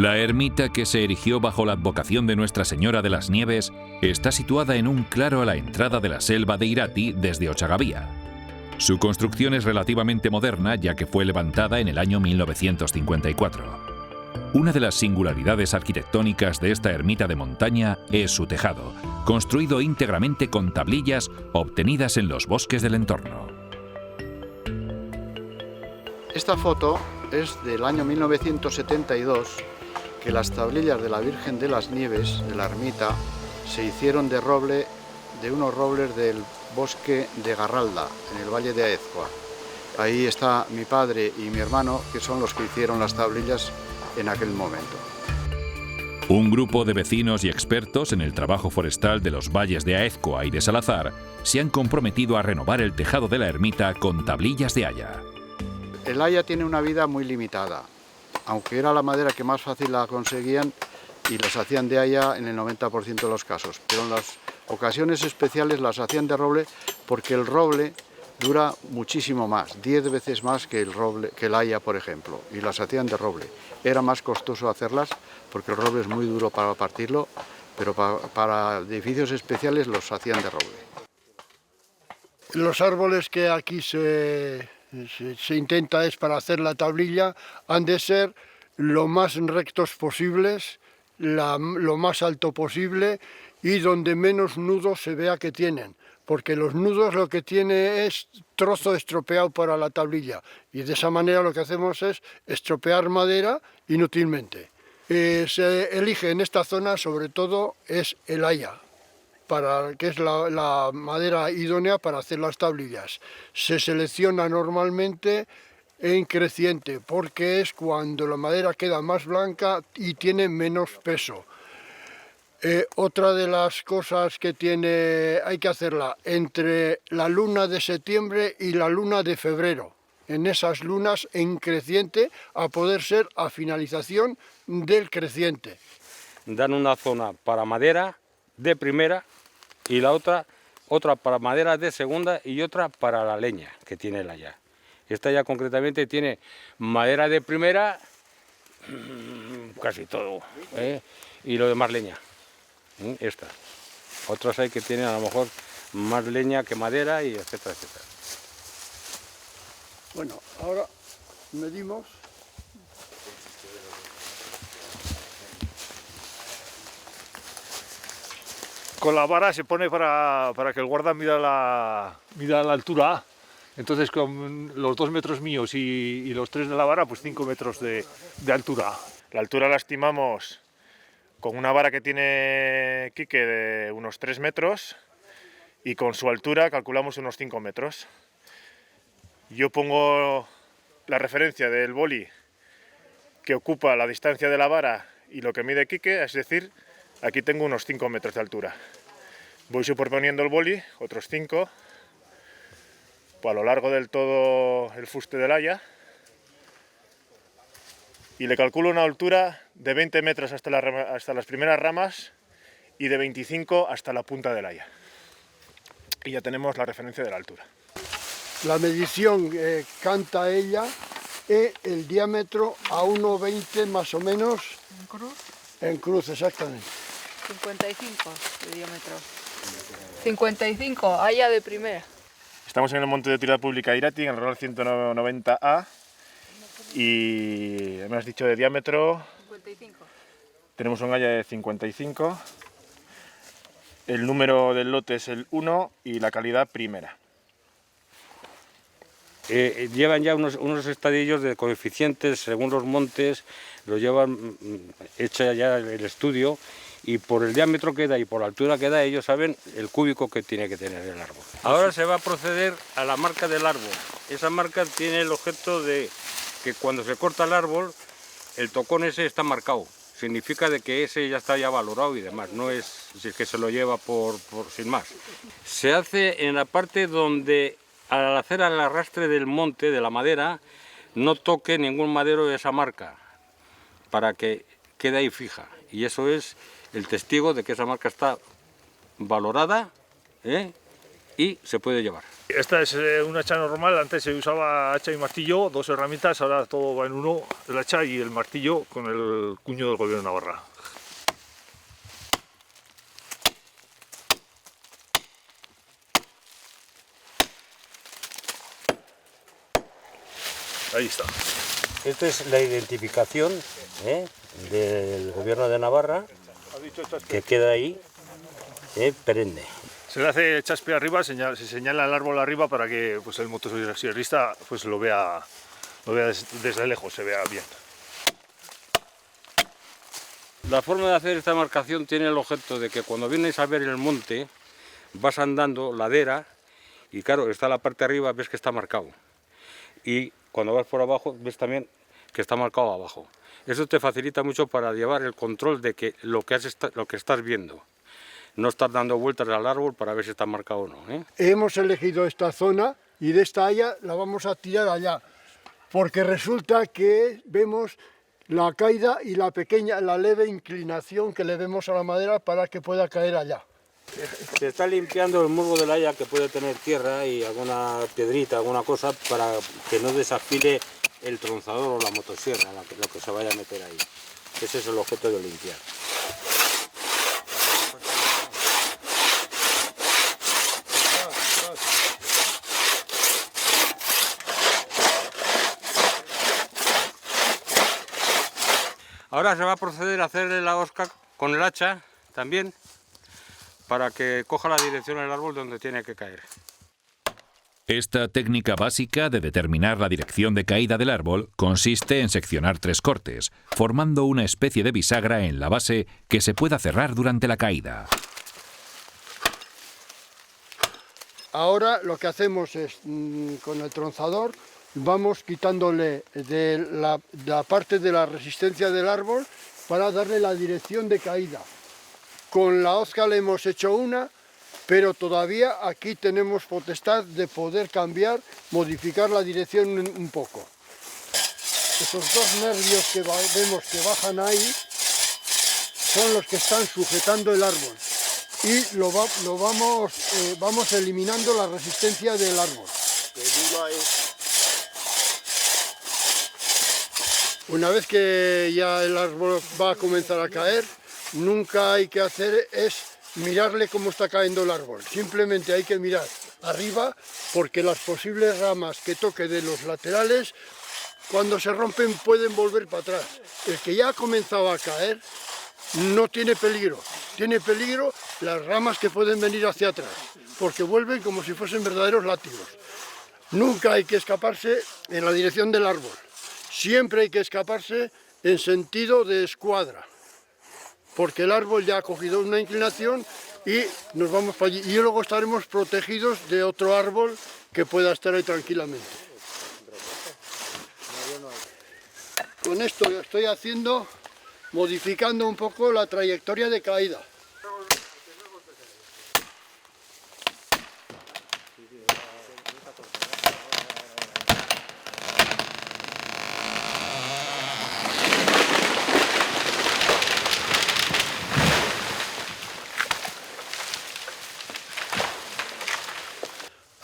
La ermita, que se erigió bajo la advocación de Nuestra Señora de las Nieves, está situada en un claro a la entrada de la selva de Irati desde Ochagavía. Su construcción es relativamente moderna, ya que fue levantada en el año 1954. Una de las singularidades arquitectónicas de esta ermita de montaña es su tejado, construido íntegramente con tablillas obtenidas en los bosques del entorno. Esta foto es del año 1972, que las tablillas de la Virgen de las Nieves de la ermita se hicieron de roble, de unos robles del bosque de Garralda, en el valle de Aezkoa. Ahí está mi padre y mi hermano, que son los que hicieron las tablillas en aquel momento. Un grupo de vecinos y expertos en el trabajo forestal de los valles de Aezkoa y de Salazar se han comprometido a renovar el tejado de la ermita con tablillas de haya. El haya tiene una vida muy limitada, aunque era la madera que más fácil la conseguían y las hacían de haya en el 90% de los casos, pero en las ocasiones especiales las hacían de roble porque el roble dura muchísimo más, 10 veces más que el haya, por ejemplo, y las hacían de roble. Era más costoso hacerlas porque el roble es muy duro para partirlo, pero para edificios especiales los hacían de roble. Los árboles que aquí se intenta es para hacer la tablilla han de ser lo más rectos posibles, lo más alto posible y donde menos nudos se vea que tienen, porque los nudos lo que tiene es trozo estropeado para la tablilla y de esa manera lo que hacemos es estropear madera inútilmente. Se elige en esta zona sobre todo es el haya, que es la madera idónea para hacer las tablillas. Se selecciona normalmente en creciente porque es cuando la madera queda más blanca y tiene menos peso. Otra de las cosas que hay que hacerla entre la luna de septiembre y la luna de febrero. En esas lunas en creciente, a poder ser a finalización del creciente. Dan una zona para madera de primera y la otra para madera de segunda y otra para la leña que tiene el haya. Esta ya concretamente tiene madera de primera, casi todo, y lo demás leña. Esta. Otras hay que tienen a lo mejor más leña que madera y etcétera, etcétera. Bueno, ahora medimos. Con la vara se pone para que el guarda mida la altura. Entonces con los 2 metros míos y los 3 de la vara, pues 5 metros de altura. La altura la estimamos con una vara que tiene Quique de unos 3 metros y con su altura calculamos unos 5 metros. Yo pongo la referencia del boli que ocupa la distancia de la vara y lo que mide Quique, es decir, aquí tengo unos 5 metros de altura. Voy superponiendo el boli, otros 5, a lo largo del todo el fuste del haya, y le calculo una altura de 20 metros hasta las primeras ramas y de 25 hasta la punta del haya. Y ya tenemos la referencia de la altura. La medición canta ella el diámetro a 1,20 más o menos. ¿En cruz? En cruz, exactamente. 55 de diámetro. 55, haya de primera. Estamos en el monte de utilidad pública Irati, en el ROL 190A, y me has dicho de diámetro. 55. Tenemos un haya de 55. El número del lote es el 1 y la calidad primera. Llevan ya unos estadillos de coeficientes según los montes, los llevan hecha ya el estudio, y por el diámetro que da y por la altura que da ellos saben el cúbico que tiene que tener el árbol. Ahora se va a proceder a la marca del árbol. Esa marca tiene el objeto de que cuando se corta el árbol, el tocón ese está marcado. Significa de que ese ya está valorado y demás, no es que se lo lleva por sin más. Se hace en la parte donde al hacer el arrastre del monte, de la madera, no toque ningún madero de esa marca, para que quede ahí fija. Y eso es el testigo de que esa marca está valorada y se puede llevar. Esta es una hacha normal, antes se usaba hacha y martillo, dos herramientas, ahora todo va en uno, el hacha y el martillo con el cuño del Gobierno de Navarra. Ahí está. Esta es la identificación del Gobierno de Navarra, que queda ahí perenne. Se le hace chaspe arriba, se señala el árbol arriba para que pues, el motosierrista pues, lo vea desde lejos, se vea bien. La forma de hacer esta marcación tiene el objeto de que cuando vienes a ver el monte, vas andando ladera y claro, está la parte de arriba, ves que está marcado. Y cuando vas por abajo, ves también que está marcado abajo. Eso te facilita mucho para llevar el control de que lo que estás viendo. No estar dando vueltas al árbol para ver si está marcado o no. Hemos elegido esta zona y de esta haya la vamos a tirar allá, porque resulta que vemos la caída y la leve inclinación que le vemos a la madera para que pueda caer allá. Se está limpiando el musgo de la haya, que puede tener tierra y alguna piedrita, alguna cosa, para que no desafile el tronzador o la motosierra, lo que se vaya a meter ahí. Ese es el objeto de limpiar. Ahora se va a proceder a hacerle la hosca con el hacha también, para que coja la dirección del árbol donde tiene que caer. Esta técnica básica de determinar la dirección de caída del árbol consiste en seccionar 3 cortes, formando una especie de bisagra en la base que se pueda cerrar durante la caída. Ahora lo que hacemos es, con el tronzador, vamos quitándole de la parte de la resistencia del árbol para darle la dirección de caída. Con la hosca le hemos hecho una, pero todavía aquí tenemos potestad de poder cambiar, modificar la dirección un poco. Esos 2 nervios que vemos que bajan ahí son los que están sujetando el árbol y vamos eliminando la resistencia del árbol. Una vez que ya el árbol va a comenzar a caer, nunca hay que hacer es mirarle cómo está cayendo el árbol. Simplemente hay que mirar arriba, porque las posibles ramas que toque de los laterales, cuando se rompen pueden volver para atrás. El que ya ha comenzado a caer no tiene peligro. Tiene peligro las ramas que pueden venir hacia atrás, porque vuelven como si fuesen verdaderos látigos. Nunca hay que escaparse en la dirección del árbol. Siempre hay que escaparse en sentido de escuadra, porque el árbol ya ha cogido una inclinación y nos vamos para allí. Y luego estaremos protegidos de otro árbol que pueda estar ahí tranquilamente. Con esto lo estoy haciendo, modificando un poco la trayectoria de caída.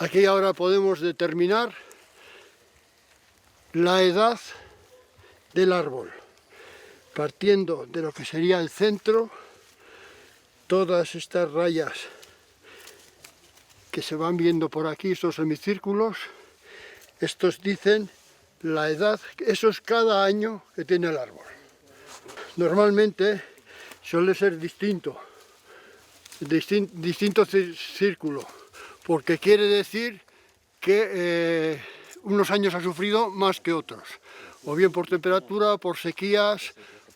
Aquí ahora podemos determinar la edad del árbol, partiendo de lo que sería el centro, todas estas rayas que se van viendo por aquí, estos semicírculos, estos dicen la edad, eso es cada año que tiene el árbol. Normalmente suele ser distinto círculo, porque quiere decir que unos años ha sufrido más que otros, o bien por temperatura, por sequías,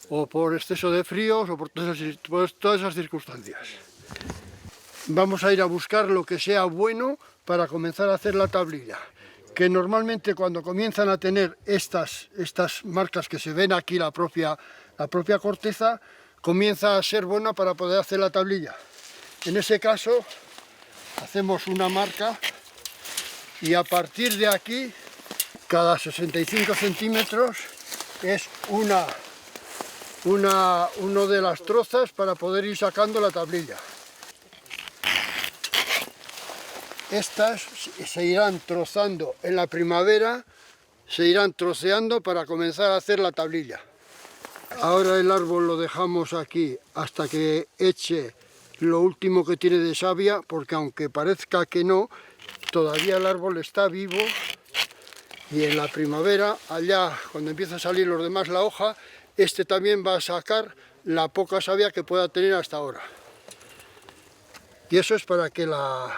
o por exceso de fríos, o por todas esas circunstancias. Vamos a ir a buscar lo que sea bueno para comenzar a hacer la tablilla, que normalmente cuando comienzan a tener estas marcas que se ven aquí, la propia corteza, comienza a ser buena para poder hacer la tablilla. En ese caso, hacemos una marca y a partir de aquí, cada 65 centímetros es una de las trozas para poder ir sacando la tablilla. estas se irán trozando en la primavera, se irán troceando para comenzar a hacer la tablilla. Ahora el árbol lo dejamos aquí hasta que eche lo último que tiene de savia, porque aunque parezca que no, todavía el árbol está vivo y en la primavera, allá cuando empieza a salir los demás la hoja, este también va a sacar la poca savia que pueda tener hasta ahora. Y eso es para que la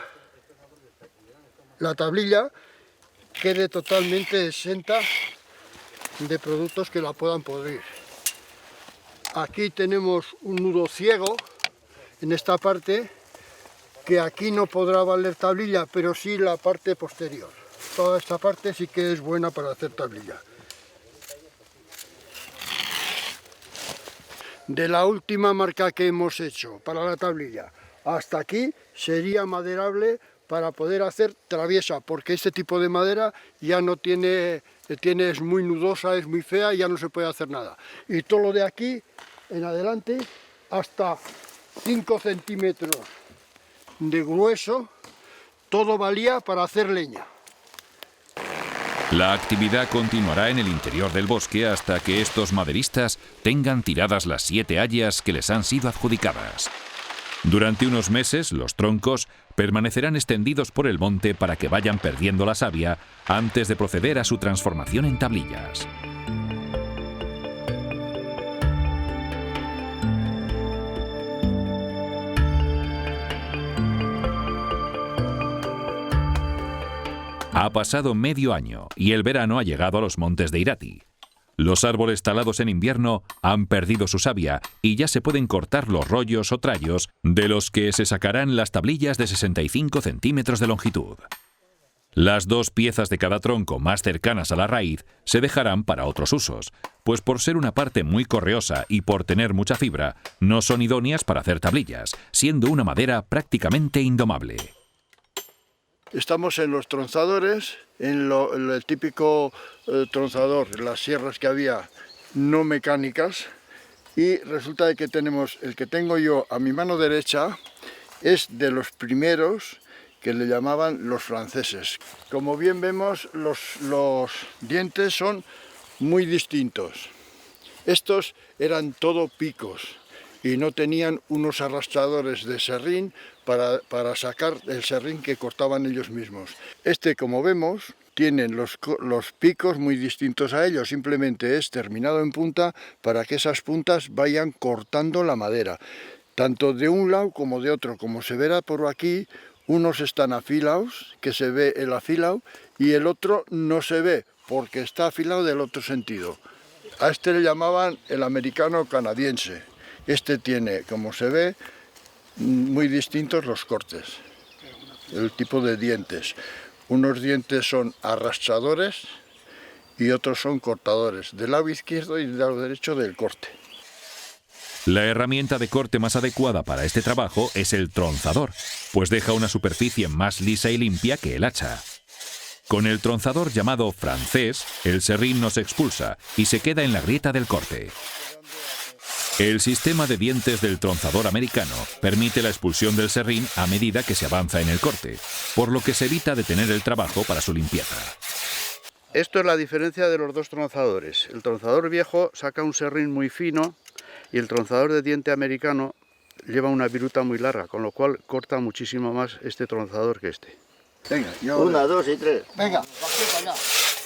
tablilla quede totalmente exenta de productos que la puedan podrir. Aquí tenemos un nudo ciego en esta parte, que aquí no podrá valer tablilla, pero sí la parte posterior. Toda esta parte sí que es buena para hacer tablilla. De la última marca que hemos hecho para la tablilla hasta aquí sería maderable para poder hacer traviesa, porque este tipo de madera ya no tiene, es muy nudosa, es muy fea y ya no se puede hacer nada. Y todo lo de aquí en adelante, hasta 5 centímetros de grueso, todo valía para hacer leña. La actividad continuará en el interior del bosque hasta que estos maderistas tengan tiradas las 7 hayas que les han sido adjudicadas. Durante unos meses, los troncos permanecerán extendidos por el monte para que vayan perdiendo la savia antes de proceder a su transformación en tablillas. Ha pasado medio año y el verano ha llegado a los montes de Irati. Los árboles talados en invierno han perdido su savia y ya se pueden cortar los rollos o trallos de los que se sacarán las tablillas de 65 centímetros de longitud. Las 2 piezas de cada tronco más cercanas a la raíz se dejarán para otros usos, pues por ser una parte muy correosa y por tener mucha fibra, no son idóneas para hacer tablillas, siendo una madera prácticamente indomable. Estamos en los tronzadores, en el típico tronzador, las sierras que había no mecánicas, y resulta de que tenemos, el que tengo yo a mi mano derecha, es de los primeros que le llamaban los franceses. Como bien vemos, los dientes son muy distintos. Estos eran todo picos y no tenían unos arrastradores de serrín para sacar el serrín que cortaban ellos mismos. Este, como vemos, tiene los picos muy distintos a ellos, simplemente es terminado en punta para que esas puntas vayan cortando la madera, tanto de un lado como de otro. Como se verá por aquí, unos están afilados, que se ve el afilado, y el otro no se ve, porque está afilado del otro sentido. A este le llamaban el americano canadiense. Este tiene, como se ve, muy distintos los cortes, el tipo de dientes. Unos dientes son arrastradores y otros son cortadores, del lado izquierdo y del lado derecho del corte. La herramienta de corte más adecuada para este trabajo es el tronzador, pues deja una superficie más lisa y limpia que el hacha. Con el tronzador llamado francés, el serrín no se expulsa y se queda en la grieta del corte. El sistema de dientes del tronzador americano permite la expulsión del serrín a medida que se avanza en el corte, por lo que se evita detener el trabajo para su limpieza. Esto es la diferencia de los dos tronzadores. El tronzador viejo saca un serrín muy fino y el tronzador de diente americano lleva una viruta muy larga, con lo cual corta muchísimo más este tronzador que este. Venga, 1, 2 y 3. Venga.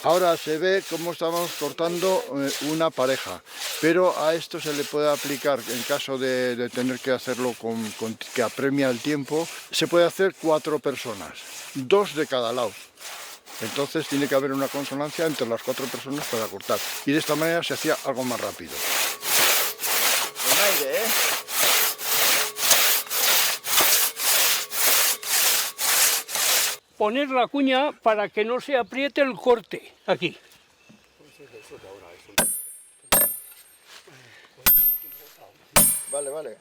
Ahora se ve cómo estamos cortando una pareja, pero a esto se le puede aplicar, en caso de tener que hacerlo que apremia el tiempo, se puede hacer 4 personas, 2 de cada lado. Entonces tiene que haber una consonancia entre las 4 personas para cortar, y de esta manera se hacía algo más rápido. Con aire, ¿eh? Poner la cuña para que no se apriete el corte, aquí. Vale.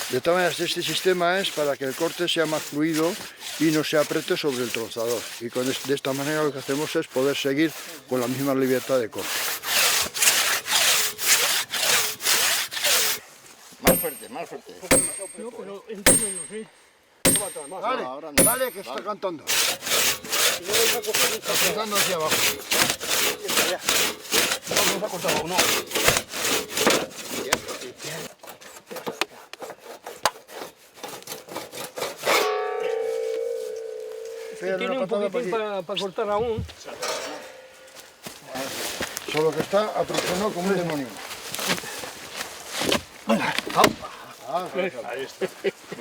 De todas maneras, este sistema es para que el corte sea más fluido y no se apriete sobre el tronzador. Y de esta manera lo que hacemos es poder seguir con la misma libertad de corte. Más fuerte. No, pero entiendo, no sé. Dale, que está cantando. Está cantando hacia abajo. Vamos a cortar uno. Tiene un poquitín para cortar aún. Solo que está aprisionado como un demonio. Ahí está.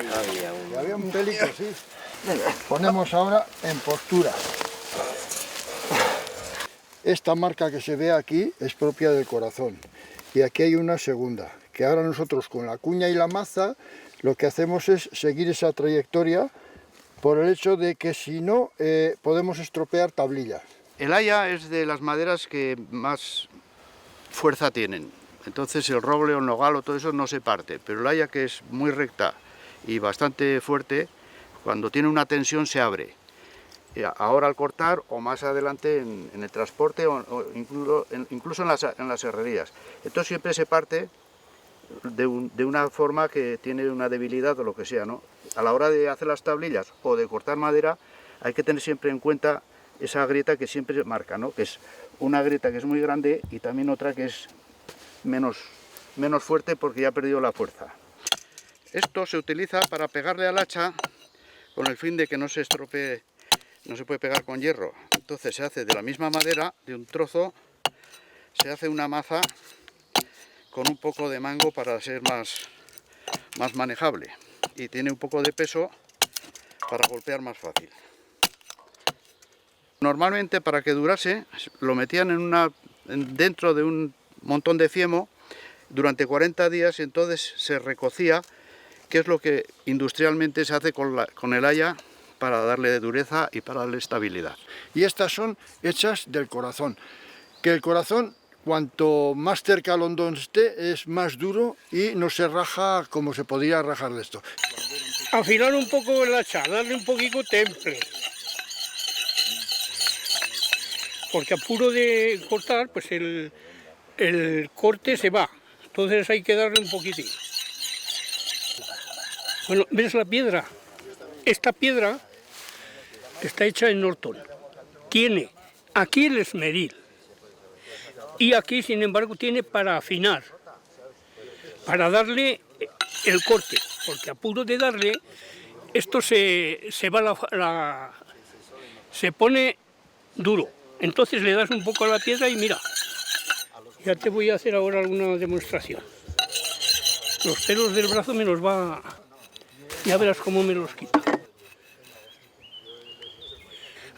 Y había un pelito, sí. Ponemos ahora en postura. Esta marca que se ve aquí es propia del corazón. Y aquí hay una segunda, que ahora nosotros con la cuña y la maza lo que hacemos es seguir esa trayectoria por el hecho de que si no podemos estropear tablillas. El haya es de las maderas que más fuerza tienen. Entonces el roble o el nogal o todo eso no se parte, pero el haya, que es muy recta y bastante fuerte, cuando tiene una tensión se abre. Ahora al cortar o más adelante en el transporte o incluso en las herrerías. Entonces siempre se parte de una forma que tiene una debilidad o lo que sea, ¿no? A la hora de hacer las tablillas o de cortar madera hay que tener siempre en cuenta esa grieta que siempre marca, ¿no? Que es una grieta que es muy grande y también otra que es menos fuerte porque ya ha perdido la fuerza. Esto se utiliza para pegarle al hacha con el fin de que no se estropee, no se puede pegar con hierro. Entonces se hace de la misma madera, de un trozo, se hace una maza con un poco de mango para ser más manejable y tiene un poco de peso para golpear más fácil. Normalmente para que durase lo metían dentro de un montón de fiemo durante 40 días y entonces se recocía, que es lo que industrialmente se hace con el haya para darle dureza y para darle estabilidad. Y estas son hechas del corazón, que el corazón cuanto más cerca al hondón esté es más duro y no se raja como se podría rajar de esto. Afilar un poco el hacha, darle un poquito temple. Porque a puro de cortar, pues el corte se va. Entonces hay que darle un poquitín. Bueno, ¿ves la piedra? Esta piedra está hecha en Norton. Tiene aquí el esmeril. Y aquí, sin embargo, tiene para afinar. Para darle el corte. Porque a puro de darle, esto se va se pone duro. Entonces le das un poco a la piedra y mira. Ya te voy a hacer ahora alguna demostración. Los pelos del brazo me los va... Ya verás cómo me los quita.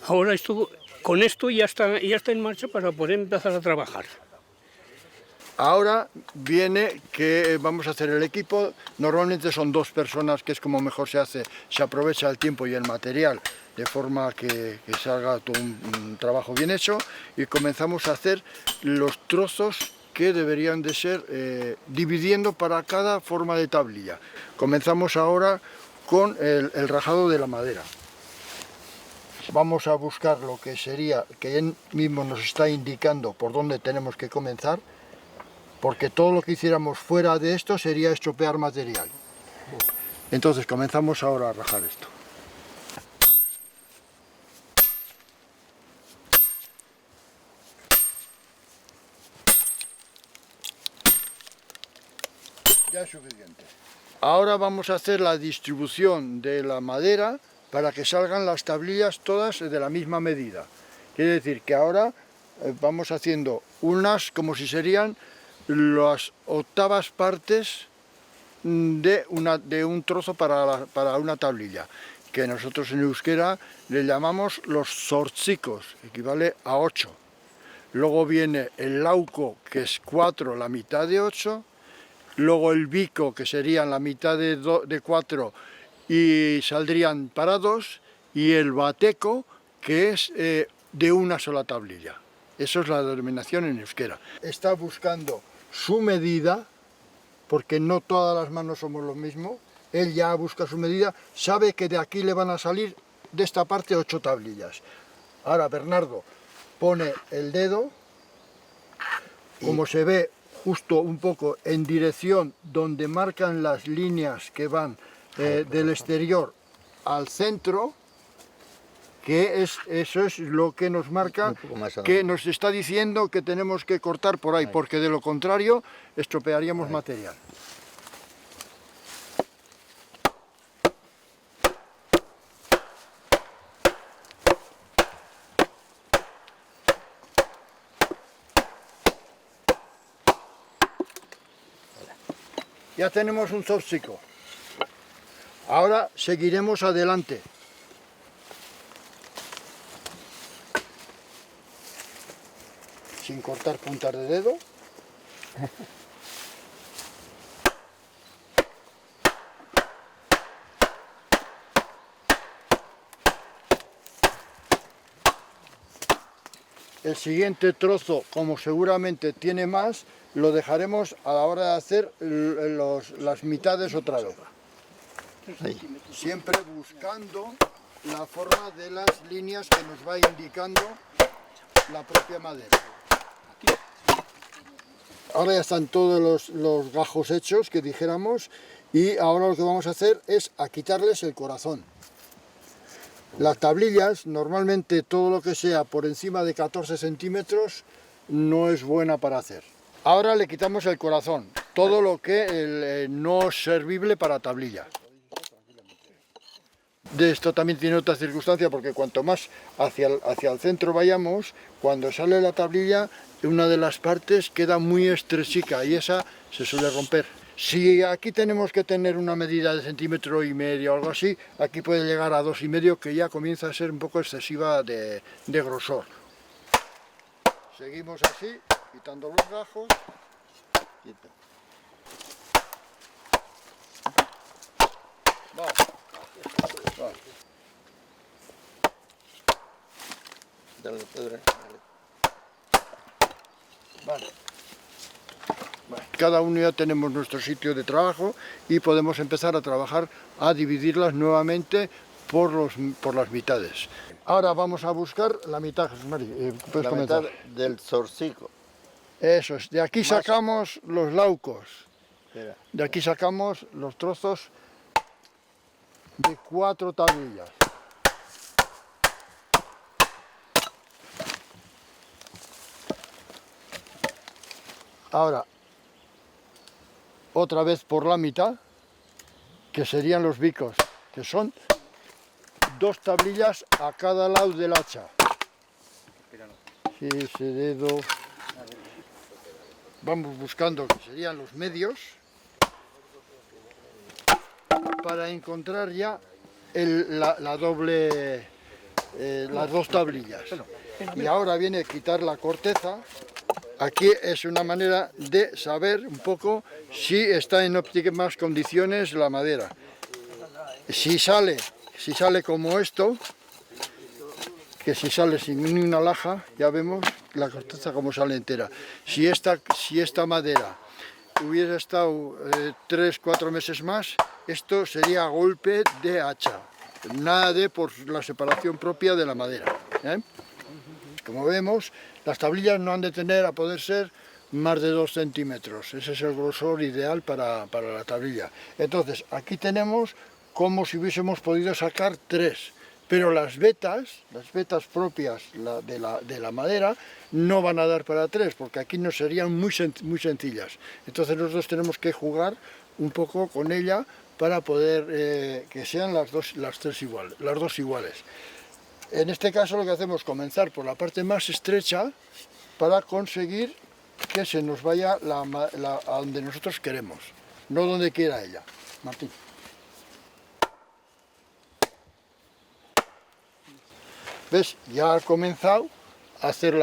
Ahora con esto ya está en marcha para poder empezar a trabajar. Ahora viene que vamos a hacer el equipo. Normalmente son 2 personas, que es como mejor se hace. Se aprovecha el tiempo y el material de forma que salga todo un trabajo bien hecho. Y comenzamos a hacer los trozos que deberían de ser dividiendo para cada forma de tablilla. Comenzamos ahora con el rajado de la madera. Vamos a buscar lo que sería, que él mismo nos está indicando por dónde tenemos que comenzar, porque todo lo que hiciéramos fuera de esto sería estropear material. Entonces comenzamos ahora a rajar esto. Ya es suficiente. Ahora vamos a hacer la distribución de la madera para que salgan las tablillas todas de la misma medida. Quiere decir que ahora vamos haciendo unas como si serían las octavas partes de un trozo para una tablilla, que nosotros en euskera le llamamos los zortzicos, equivale a 8. Luego viene el lauco, que es 4, la mitad de 8. Luego el bico, que serían la mitad de 4 y saldrían para 2. Y el bateco, que es de una sola tablilla. Eso es la denominación en euskera. Está buscando su medida, porque no todas las manos somos lo mismo. Él ya busca su medida, sabe que de aquí le van a salir de esta parte 8 tablillas. Ahora Bernardo pone el dedo, como se ve justo un poco en dirección donde marcan las líneas que van del exterior al centro, que eso es lo que nos marca, Un poco más que nos está diciendo que tenemos que cortar por ahí, porque de lo contrario estropearíamos material. Ya tenemos un zópsico. Ahora seguiremos adelante. Sin cortar puntas de dedo. El siguiente trozo, como seguramente tiene más, lo dejaremos a la hora de hacer las mitades otra vez. Siempre buscando la forma de las líneas que nos va indicando la propia madera. Ahora ya están todos los gajos hechos, que dijéramos, y ahora lo que vamos a hacer es a quitarles el corazón. Las tablillas, normalmente todo lo que sea por encima de 14 centímetros no es buena para hacer. Ahora le quitamos el corazón, todo lo que no es servible para tablilla. De esto también tiene otra circunstancia, porque cuanto más hacia el centro vayamos, cuando sale la tablilla, una de las partes queda muy estrechica y esa se suele romper. Si aquí tenemos que tener una medida de 1,5 cm o algo así, aquí puede llegar a 2,5, que ya comienza a ser un poco excesiva de grosor. Seguimos así, quitando los gajos. Vale. Vale. Dale, Pedro. Vale. Bueno, cada uno ya tenemos nuestro sitio de trabajo y podemos empezar a trabajar a dividirlas nuevamente por las mitades. Ahora vamos a buscar la mitad, Jesús Mari. ¿Puedes La comentar? mitad del zorcico. Eso es, de aquí sacamos los laucos. Espera. De aquí sacamos los trozos de 4 tablillas. Ahora, otra vez por la mitad, que serían los bicos, que son 2 tablillas a cada lado del hacha. Sí, ese dedo. Vamos buscando que serían los medios para encontrar ya la doble, las 2 tablillas. Y ahora viene a quitar la corteza. Aquí es una manera de saber un poco si está en óptimas condiciones la madera. Si sale como esto, que si sale sin ni una laja, ya vemos la corteza como sale entera. Si esta madera hubiera estado 3-4 meses más, esto sería golpe de hacha, nada de por la separación propia de la madera, ¿eh? Como vemos, las tablillas no han de tener, a poder ser, más de 2 centímetros. Ese es el grosor ideal para la tablilla. Entonces, aquí tenemos como si hubiésemos podido sacar 3. Pero las vetas propias de la madera no van a dar para 3, porque aquí nos serían muy sencillas. Entonces nosotros tenemos que jugar un poco con ella para poder que sean las dos iguales. En este caso lo que hacemos es comenzar por la parte más estrecha para conseguir que se nos vaya a donde nosotros queremos, no donde quiera ella. Martín. ¿Ves? Ya ha comenzado a hacer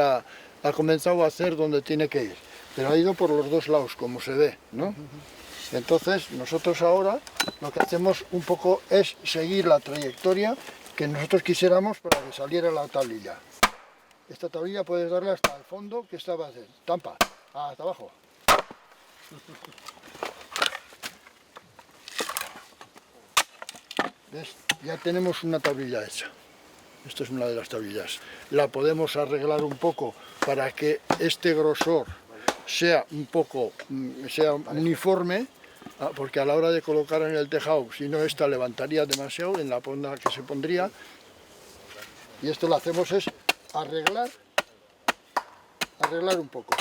donde tiene que ir, pero ha ido por los 2 lados, como se ve, ¿no? Entonces nosotros ahora lo que hacemos un poco es seguir la trayectoria que nosotros quisiéramos para que saliera la tablilla. Esta tablilla puedes darle hasta el fondo, que esta va a hacer tampa, hasta abajo. ¿Ves? Ya tenemos una tablilla hecha. Esta es una de las tablillas. La podemos arreglar un poco para que este grosor sea un poco uniforme, porque a la hora de colocar en el tejado, si no esta levantaría demasiado en la ponda que se pondría. Y esto lo hacemos es arreglar un poco.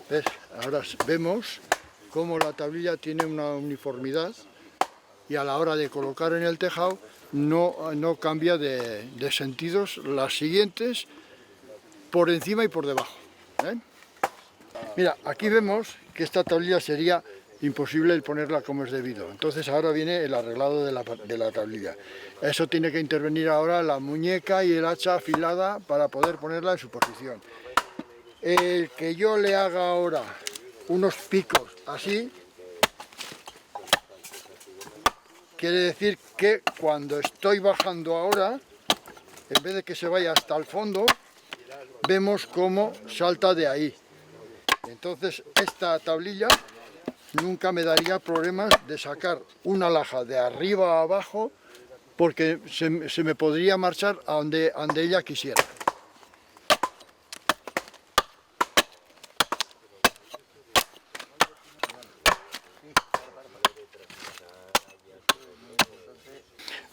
¿Ves? Ahora vemos cómo la tablilla tiene una uniformidad y a la hora de colocar en el tejado no cambia de sentidos las siguientes por encima y por debajo. Mira, aquí vemos que esta tablilla sería imposible el ponerla como es debido. Entonces ahora viene el arreglado de la tablilla. Eso tiene que intervenir ahora la muñeca y el hacha afilada para poder ponerla en su posición. El que yo le haga ahora unos picos así, quiere decir que cuando estoy bajando ahora, en vez de que se vaya hasta el fondo, vemos cómo salta de ahí. Entonces esta tablilla nunca me daría problemas de sacar una laja de arriba a abajo, porque se me podría marchar a donde ella quisiera.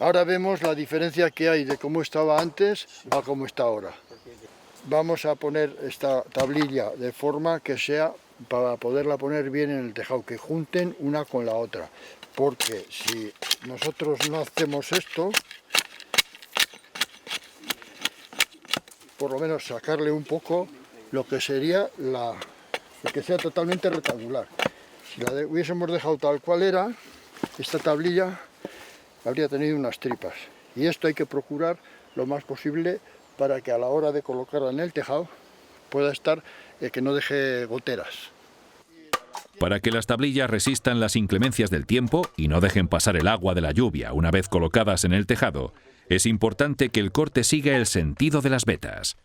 Ahora vemos la diferencia que hay de cómo estaba antes a cómo está ahora. Vamos a poner esta tablilla de forma que sea para poderla poner bien en el tejado, que junten una con la otra. Porque si nosotros no hacemos esto, por lo menos sacarle un poco lo que sería que sea totalmente rectangular. Si la hubiésemos dejado tal cual era, esta tablilla habría tenido unas tripas. Y esto hay que procurar lo más posible para que a la hora de colocarla en el tejado pueda estar, que no deje goteras. Para que las tablillas resistan las inclemencias del tiempo y no dejen pasar el agua de la lluvia una vez colocadas en el tejado, es importante que el corte siga el sentido de las vetas.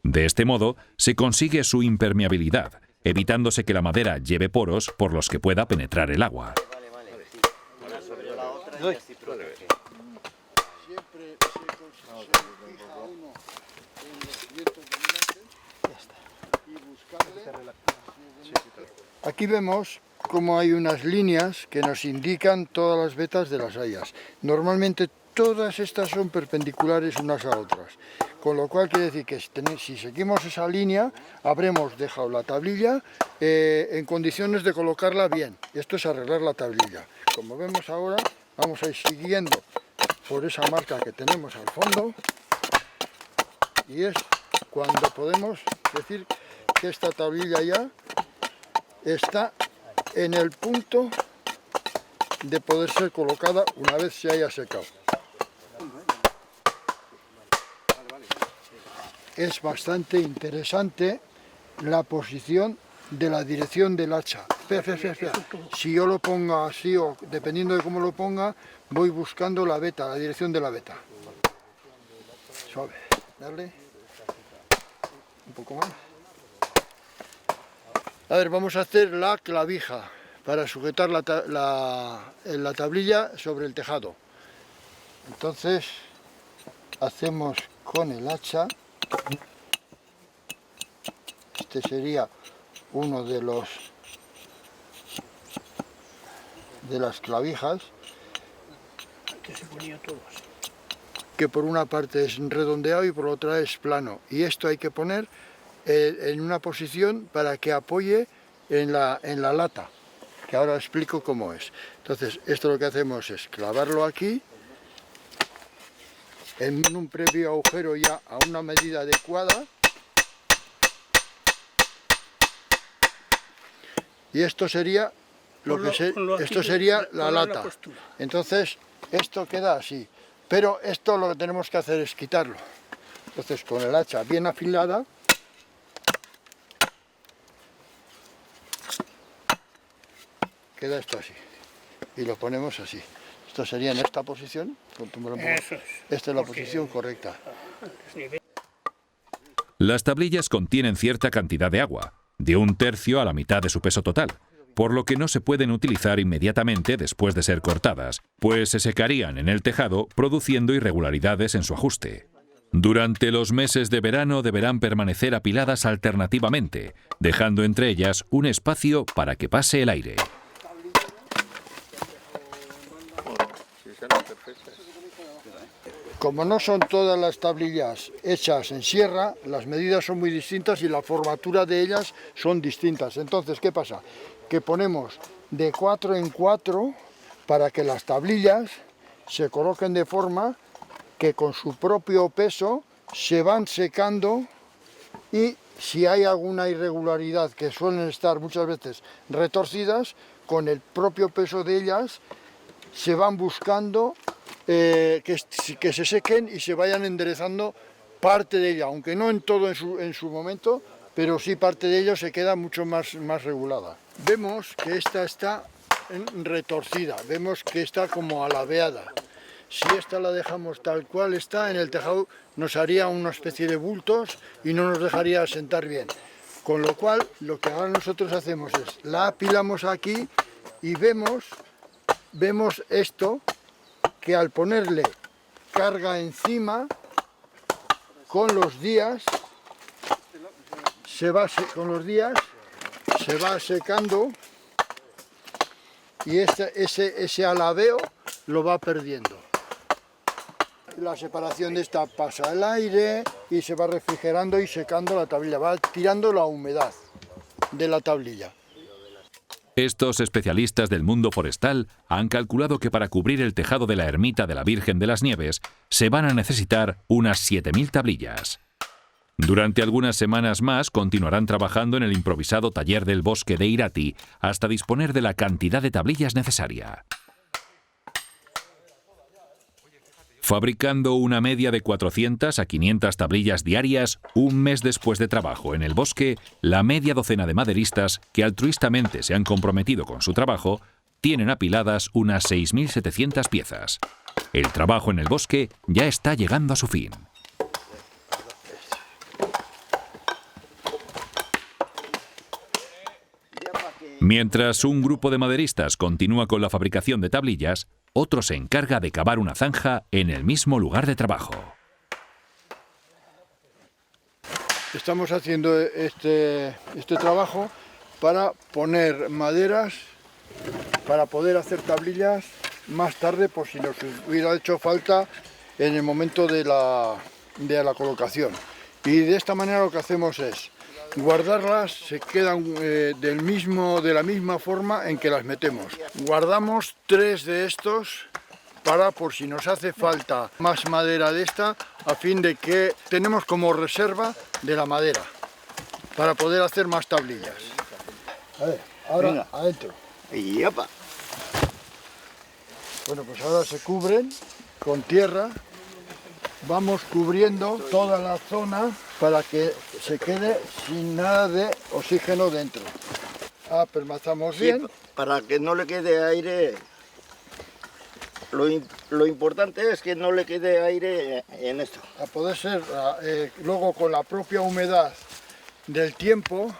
De este modo, se consigue su impermeabilidad, evitándose que la madera lleve poros por los que pueda penetrar el agua. Aquí vemos cómo hay unas líneas que nos indican todas las vetas de las hayas. Normalmente todas estas son perpendiculares unas a otras, con lo cual quiere decir que si seguimos esa línea habremos dejado la tablilla en condiciones de colocarla bien. Esto es arreglar la tablilla. Como vemos ahora, vamos a ir siguiendo por esa marca que tenemos al fondo y es cuando podemos decir que esta tablilla ya está en el punto de poder ser colocada una vez se haya secado. Es bastante interesante la posición de la dirección del hacha. Espera. Si yo lo pongo así o dependiendo de cómo lo ponga, voy buscando la veta, la dirección de la veta. Suave, darle un poco más. A ver, vamos a hacer la clavija para sujetar la tablilla sobre el tejado. Entonces, hacemos con el hacha. Este sería uno de las clavijas. Que se ponía todo así. Que por una parte es redondeado y por otra es plano. Y esto hay que poner en una posición para que apoye en la lata, que ahora explico cómo es. Entonces, esto lo que hacemos es clavarlo aquí, en un previo agujero ya a una medida adecuada, y esto sería esto sería la lata. Entonces, esto queda así, pero esto lo que tenemos que hacer es quitarlo. Entonces, con el hacha bien afilada, queda esto así y lo ponemos así. Esto sería en esta posición. Eso es. Esta es la posición correcta. Las tablillas contienen cierta cantidad de agua, de 1/3 a la mitad de su peso total, por lo que no se pueden utilizar inmediatamente después de ser cortadas, pues se secarían en el tejado produciendo irregularidades en su ajuste. Durante los meses de verano deberán permanecer apiladas alternativamente, dejando entre ellas un espacio para que pase el aire. Como no son todas las tablillas hechas en sierra, las medidas son muy distintas y la formatura de ellas son distintas. Entonces, ¿qué pasa? Que ponemos de 4 en 4 para que las tablillas se coloquen de forma que con su propio peso se van secando, y si hay alguna irregularidad, que suelen estar muchas veces retorcidas, con el propio peso de ellas se van buscando que se sequen y se vayan enderezando parte de ella, aunque no en todo en su momento, pero sí parte de ella se queda mucho más regulada. Vemos que esta está retorcida, vemos que está como alabeada. Si esta la dejamos tal cual está en el tejado, nos haría una especie de bultos y no nos dejaría asentar bien. Con lo cual, lo que ahora nosotros hacemos es, la apilamos aquí y vemos esto, que al ponerle carga encima, con los días se va secando y ese alabeo lo va perdiendo. La separación de esta pasa al aire y se va refrigerando y secando la tablilla, va tirando la humedad de la tablilla. Estos especialistas del mundo forestal han calculado que para cubrir el tejado de la ermita de la Virgen de las Nieves se van a necesitar unas 7.000 tablillas. Durante algunas semanas más continuarán trabajando en el improvisado taller del bosque de Irati hasta disponer de la cantidad de tablillas necesaria. Fabricando una media de 400 a 500 tablillas diarias, un mes después de trabajo en el bosque, la media docena de maderistas que altruistamente se han comprometido con su trabajo tienen apiladas unas 6.700 piezas. El trabajo en el bosque ya está llegando a su fin. Mientras un grupo de maderistas continúa con la fabricación de tablillas, otro se encarga de cavar una zanja en el mismo lugar de trabajo. Estamos haciendo este trabajo para poner maderas, para poder hacer tablillas más tarde, por si nos hubiera hecho falta en el momento de la colocación. Y de esta manera lo que hacemos es guardarlas, se quedan de la misma forma en que las metemos. Guardamos 3 de estos para, por si nos hace falta más madera de esta, a fin de que tenemos como reserva de la madera para poder hacer más tablillas. A ver, ahora venga, adentro. Y ¡yapa! Bueno, pues ahora se cubren con tierra. Vamos cubriendo toda la zona para que se quede sin nada de oxígeno dentro. Permazamos bien. Para que no le quede aire. Lo importante es que no le quede aire en esto. A poder ser, luego con la propia humedad del tiempo,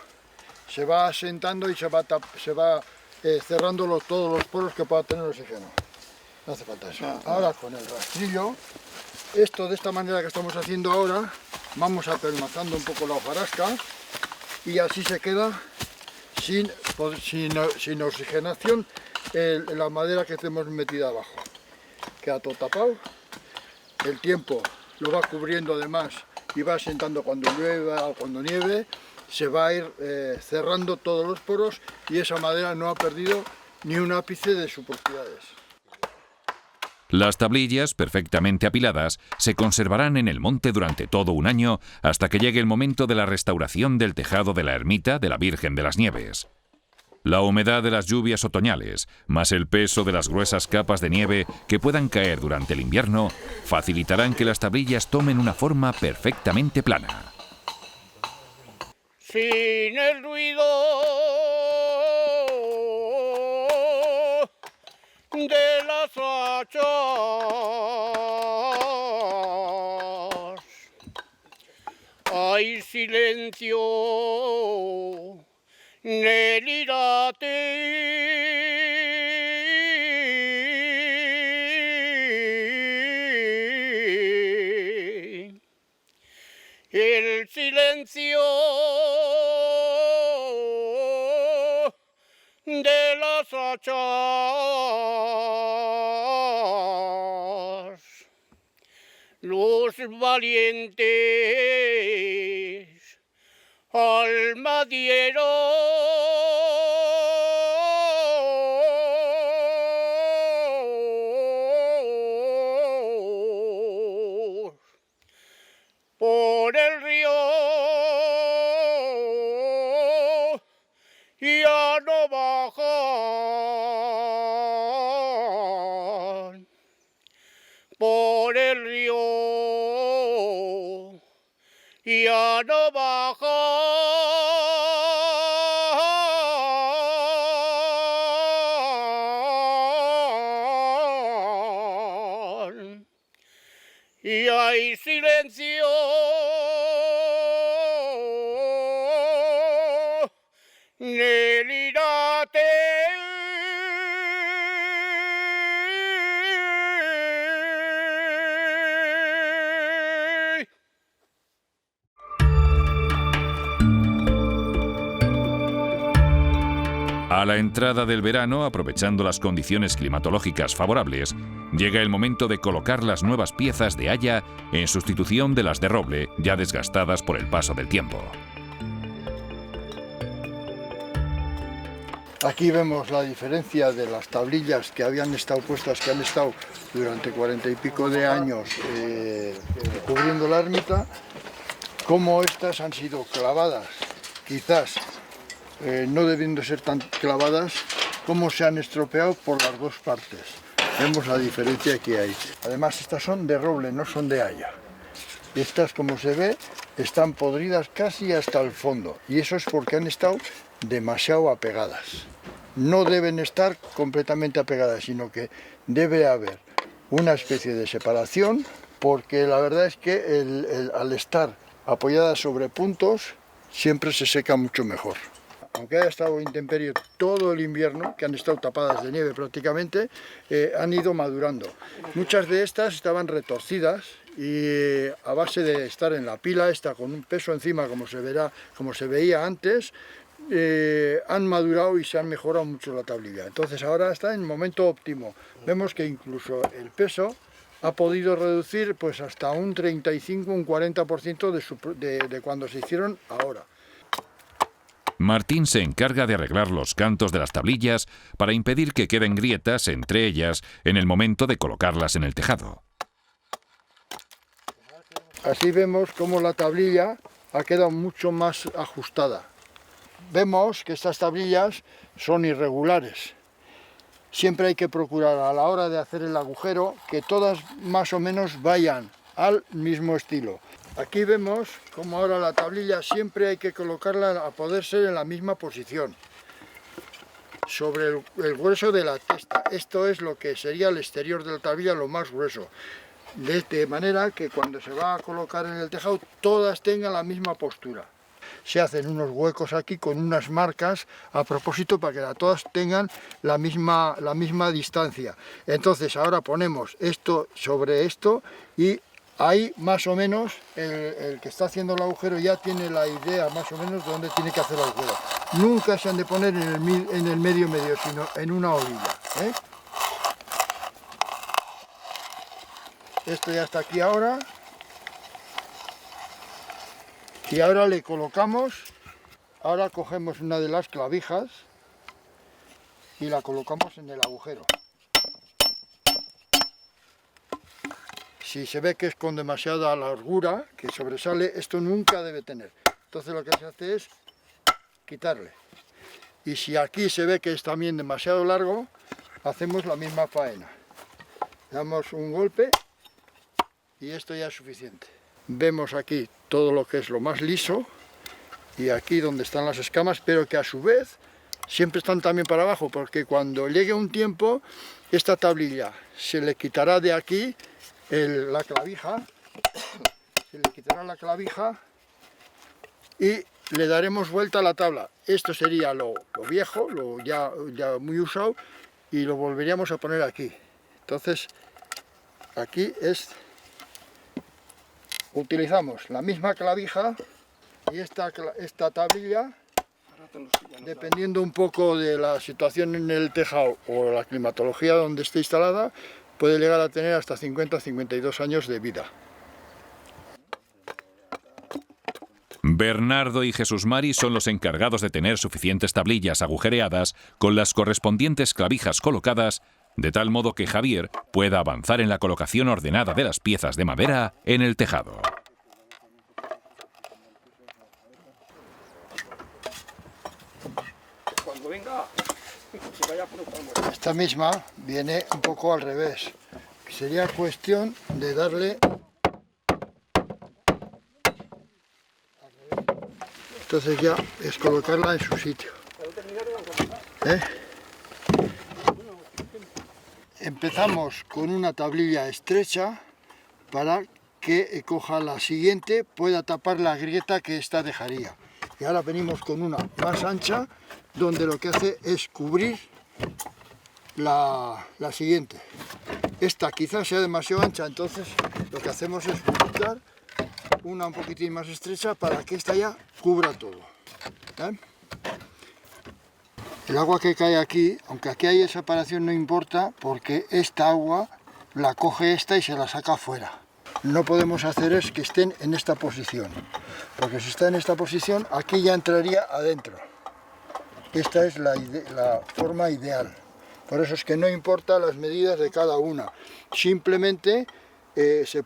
se va asentando y se va cerrando todos los poros que pueda tener oxígeno. No hace falta eso. Ahora con el rastrillo, esto de esta manera que estamos haciendo ahora, vamos apelmazando un poco la hojarasca y así se queda sin oxigenación la madera que tenemos metida abajo. Queda todo tapado, el tiempo lo va cubriendo además y va asentando cuando llueva o cuando nieve, se va a ir cerrando todos los poros y esa madera no ha perdido ni un ápice de sus propiedades. Las tablillas, perfectamente apiladas, se conservarán en el monte durante todo un año hasta que llegue el momento de la restauración del tejado de la ermita de la Virgen de las Nieves. La humedad de las lluvias otoñales, más el peso de las gruesas capas de nieve que puedan caer durante el invierno, facilitarán que las tablillas tomen una forma perfectamente plana. Sin el ruido de las hachas, hay silencio nel Irati. el silencio de las hachas, los valientes al madero. Por el río ya no bajan, por el río ya no bajan, y hay silencio nel Irate. A la entrada del verano, aprovechando las condiciones climatológicas favorables, llega el momento de colocar las nuevas piezas de haya en sustitución de las de roble, ya desgastadas por el paso del tiempo. Aquí vemos la diferencia de las tablillas que habían estado puestas, que han estado durante 40 y pico de años cubriendo la ermita, cómo estas han sido clavadas, quizás no debiendo ser tan clavadas, cómo se han estropeado por las dos partes. Vemos la diferencia que hay. Además, estas son de roble, no son de haya. Estas, como se ve, están podridas casi hasta el fondo, y eso es porque han estado demasiado apegadas. No deben estar completamente apegadas, sino que debe haber una especie de separación, porque la verdad es que al estar apoyadas sobre puntos siempre se seca mucho mejor. Aunque haya estado intemperie todo el invierno, que han estado tapadas de nieve prácticamente, han ido madurando. Muchas de estas estaban retorcidas y a base de estar en la pila esta con un peso encima, como se veía antes, han madurado y se han mejorado mucho la tablilla. Entonces ahora está en el momento óptimo. Vemos que incluso el peso ha podido reducir pues hasta un 35, un 40% de cuando se hicieron ahora. Martín se encarga de arreglar los cantos de las tablillas para impedir que queden grietas entre ellas en el momento de colocarlas en el tejado. Así vemos cómo la tablilla ha quedado mucho más ajustada. Vemos que estas tablillas son irregulares. Siempre hay que procurar a la hora de hacer el agujero que todas más o menos vayan al mismo estilo. Aquí vemos como ahora la tablilla siempre hay que colocarla a poder ser en la misma posición, sobre el grueso de la testa. Esto es lo que sería el exterior de la tablilla, lo más grueso. De manera que cuando se va a colocar en el tejado, todas tengan la misma postura. Se hacen unos huecos aquí con unas marcas a propósito para que todas tengan la misma distancia. Entonces ahora ponemos esto sobre esto y ahí más o menos el que está haciendo el agujero ya tiene la idea más o menos de dónde tiene que hacer el agujero. Nunca se han de poner en el medio, sino en una orilla, ¿eh? Esto ya está aquí ahora. Y ahora le colocamos, ahora cogemos una de las clavijas y la colocamos en el agujero. Si se ve que es con demasiada largura, que sobresale, esto nunca debe tener. Entonces lo que se hace es quitarle. Y si aquí se ve que es también demasiado largo, hacemos la misma faena. Damos un golpe y esto ya es suficiente. Vemos aquí todo lo que es lo más liso y aquí donde están las escamas, pero que a su vez siempre están también para abajo, porque cuando llegue un tiempo, esta tablilla se le quitará de aquí la clavija, se le quitará la clavija y le daremos vuelta a la tabla. Esto sería lo viejo, lo ya muy usado, y lo volveríamos a poner aquí. Entonces aquí es utilizamos la misma clavija y esta tablilla, dependiendo un poco de la situación en el tejado o la climatología donde esté instalada, puede llegar a tener hasta 50-52 años de vida. Bernardo y Jesús Mari son los encargados de tener suficientes tablillas agujereadas con las correspondientes clavijas colocadas, de tal modo que Javier pueda avanzar en la colocación ordenada de las piezas de madera en el tejado. Esta misma viene un poco al revés. Sería cuestión de darle... Entonces ya es colocarla en su sitio. Empezamos con una tablilla estrecha para que coja la siguiente, pueda tapar la grieta que esta dejaría. Y ahora venimos con una más ancha, donde lo que hace es cubrir la siguiente. Esta quizás sea demasiado ancha, entonces lo que hacemos es buscar una un poquitín más estrecha para que esta ya cubra todo. El agua que cae aquí, aunque aquí hay separación, no importa, porque esta agua la coge esta y se la saca afuera. No podemos hacer es que estén en esta posición, porque si está en esta posición, aquí ya entraría adentro. Esta es la forma ideal. Por eso es que no importa las medidas de cada una. Simplemente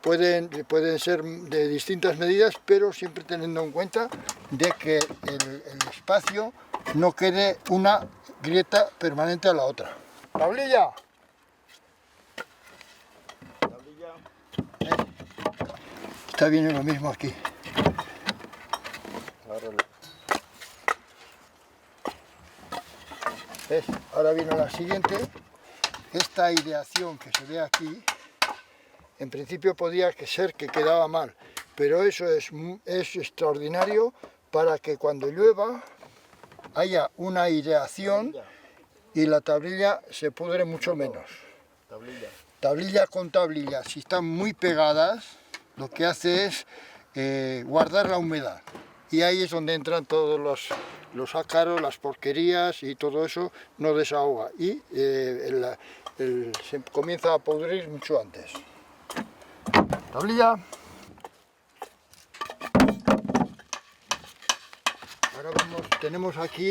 pueden ser de distintas medidas, pero siempre teniendo en cuenta de que el espacio no quede una grieta permanente a la otra. ¡Tablilla! Está bien lo mismo aquí. ¿Ves? Ahora viene la siguiente. Esta ideación que se ve aquí, en principio podía ser que quedaba mal, pero eso es extraordinario para que cuando llueva haya una aireación y la tablilla se pudre mucho menos. Tablilla con tablilla, si están muy pegadas, lo que hace es guardar la humedad. Y ahí es donde entran todos los ácaros, las porquerías y todo eso no desahoga. Y se comienza a pudrir mucho antes. Tablilla. Ahora tenemos aquí,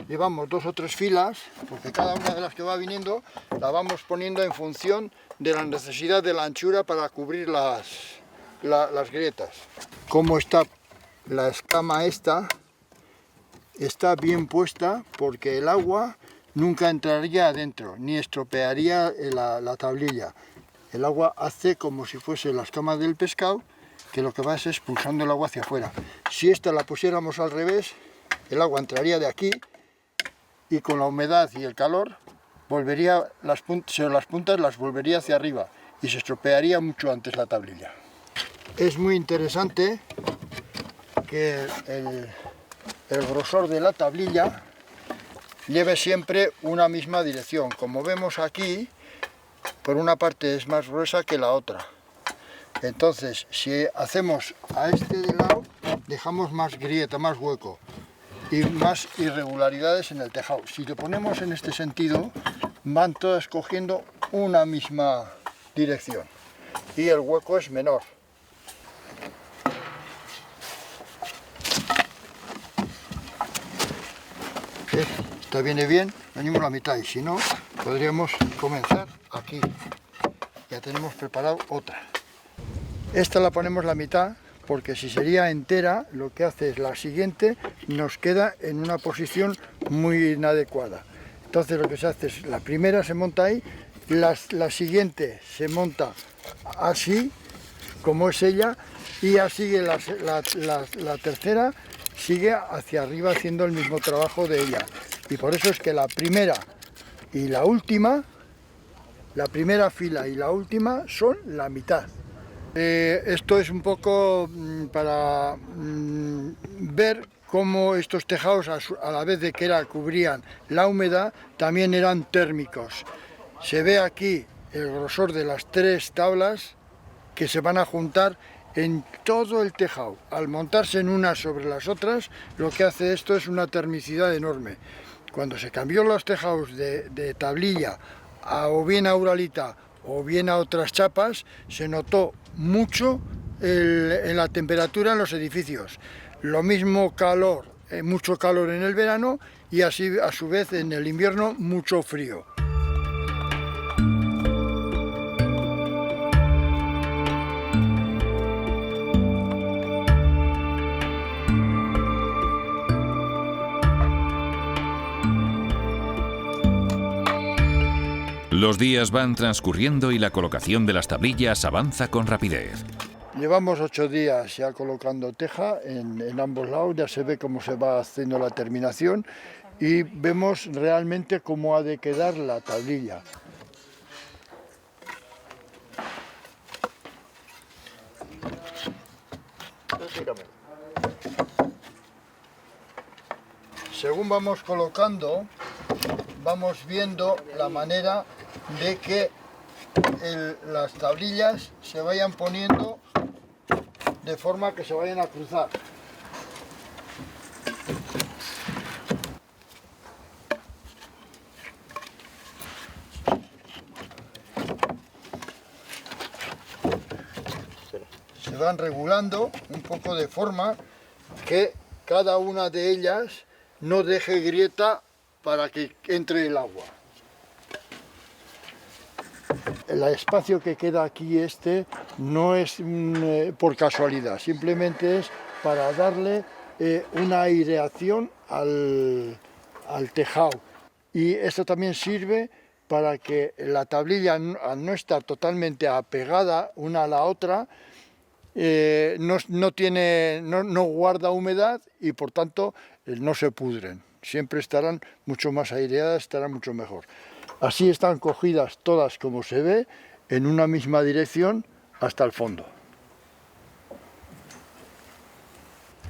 llevamos 2 o 3 filas, porque cada una de las que va viniendo la vamos poniendo en función de la necesidad de la anchura para cubrir las grietas. Como está la escama esta, está bien puesta porque el agua nunca entraría adentro, ni estropearía la tablilla. El agua hace como si fuese la escama del pescado, que lo que va es expulsando el agua hacia afuera. Si esta la pusiéramos al revés, el agua entraría de aquí y con la humedad y el calor volvería las puntas las volvería hacia arriba y se estropearía mucho antes la tablilla. Es muy interesante que el grosor de la tablilla lleve siempre una misma dirección. Como vemos aquí, por una parte es más gruesa que la otra. Entonces, si hacemos a este de lado, dejamos más grieta, más hueco y más irregularidades en el tejado. Si lo ponemos en este sentido, van todas cogiendo una misma dirección y el hueco es menor. Esta viene bien, venimos a la mitad y si no, podríamos comenzar aquí. Ya tenemos preparado otra. Esta la ponemos la mitad porque si sería entera, lo que hace es la siguiente nos queda en una posición muy inadecuada. Entonces lo que se hace es, la primera se monta ahí, la siguiente se monta así, como es ella, y ya sigue la tercera, sigue hacia arriba haciendo el mismo trabajo de ella. Y por eso es que la primera y la última, la primera fila y la última son la mitad. Esto es un poco para ver cómo estos tejados, a la vez de que cubrían la humedad, también eran térmicos. Se ve aquí el grosor de las 3 tablas que se van a juntar en todo el tejado. Al montarse en unas sobre las otras, lo que hace esto es una termicidad enorme. Cuando se cambió los tejados de tablilla o bien a uralita o bien a otras chapas, se notó mucho en la temperatura en los edificios. Lo mismo calor, mucho calor en el verano y así a su vez en el invierno mucho frío. Los días van transcurriendo y la colocación de las tablillas avanza con rapidez. Llevamos 8 días ya colocando teja en ambos lados, ya se ve cómo se va haciendo la terminación y vemos realmente cómo ha de quedar la tablilla. Según vamos colocando, vamos viendo la manera de que las tablillas se vayan poniendo de forma que se vayan a cruzar. Se van regulando un poco de forma que cada una de ellas no deje grieta para que entre el agua. El espacio que queda aquí no es por casualidad, simplemente es para darle una aireación al tejado. Y esto también sirve para que la tablilla, al no estar totalmente apegada una a la otra, no guarda humedad y por tanto no se pudren. Siempre estarán mucho más aireadas, estarán mucho mejor. Así están cogidas todas como se ve, en una misma dirección hasta el fondo.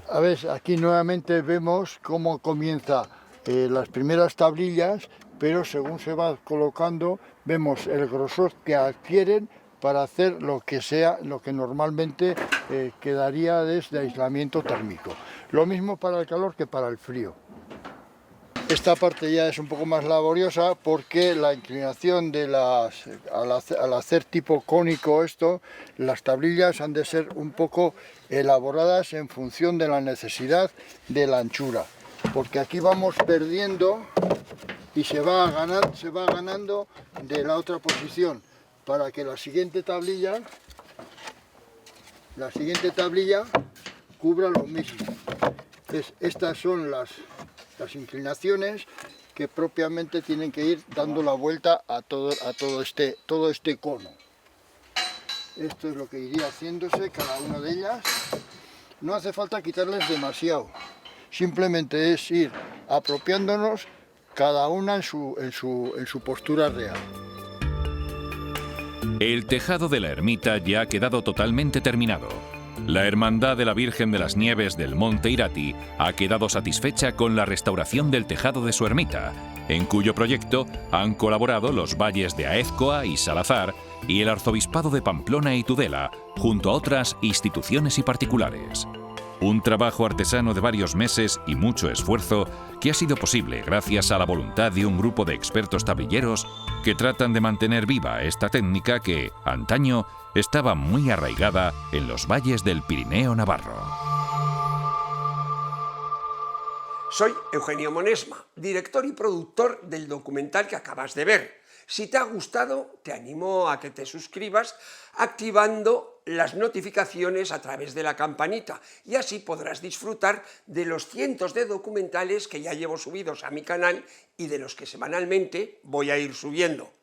A ver, aquí nuevamente vemos cómo comienza las primeras tablillas, pero según se va colocando vemos el grosor que adquieren para hacer lo que normalmente quedaría desde aislamiento térmico. Lo mismo para el calor que para el frío. Esta parte ya es un poco más laboriosa porque la inclinación al hacer tipo cónico las tablillas han de ser un poco elaboradas en función de la necesidad de la anchura. Porque aquí vamos perdiendo y se va ganando de la otra posición para que la siguiente tablilla cubra lo mismo. Entonces, estas son las inclinaciones que propiamente tienen que ir dando la vuelta a todo este cono. Esto es lo que iría haciéndose cada una de ellas. No hace falta quitarles demasiado, simplemente es ir apropiándonos cada una en su postura real. El tejado de la ermita ya ha quedado totalmente terminado. La Hermandad de la Virgen de las Nieves del Monte Irati ha quedado satisfecha con la restauración del tejado de su ermita, en cuyo proyecto han colaborado los valles de Aézcoa y Salazar y el Arzobispado de Pamplona y Tudela, junto a otras instituciones y particulares. Un trabajo artesano de varios meses y mucho esfuerzo que ha sido posible gracias a la voluntad de un grupo de expertos tablilleros que tratan de mantener viva esta técnica que, antaño, estaba muy arraigada en los valles del Pirineo navarro. Soy Eugenio Monesma, director y productor del documental que acabas de ver. Si te ha gustado, te animo a que te suscribas activando las notificaciones a través de la campanita y así podrás disfrutar de los cientos de documentales que ya llevo subidos a mi canal y de los que semanalmente voy a ir subiendo.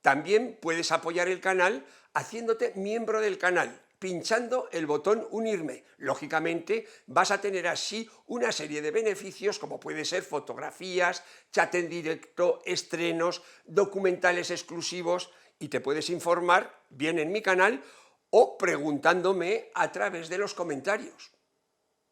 También puedes apoyar el canal haciéndote miembro del canal, pinchando el botón unirme. Lógicamente vas a tener así una serie de beneficios como puede ser fotografías, chat en directo, estrenos, documentales exclusivos y te puedes informar bien en mi canal o preguntándome a través de los comentarios.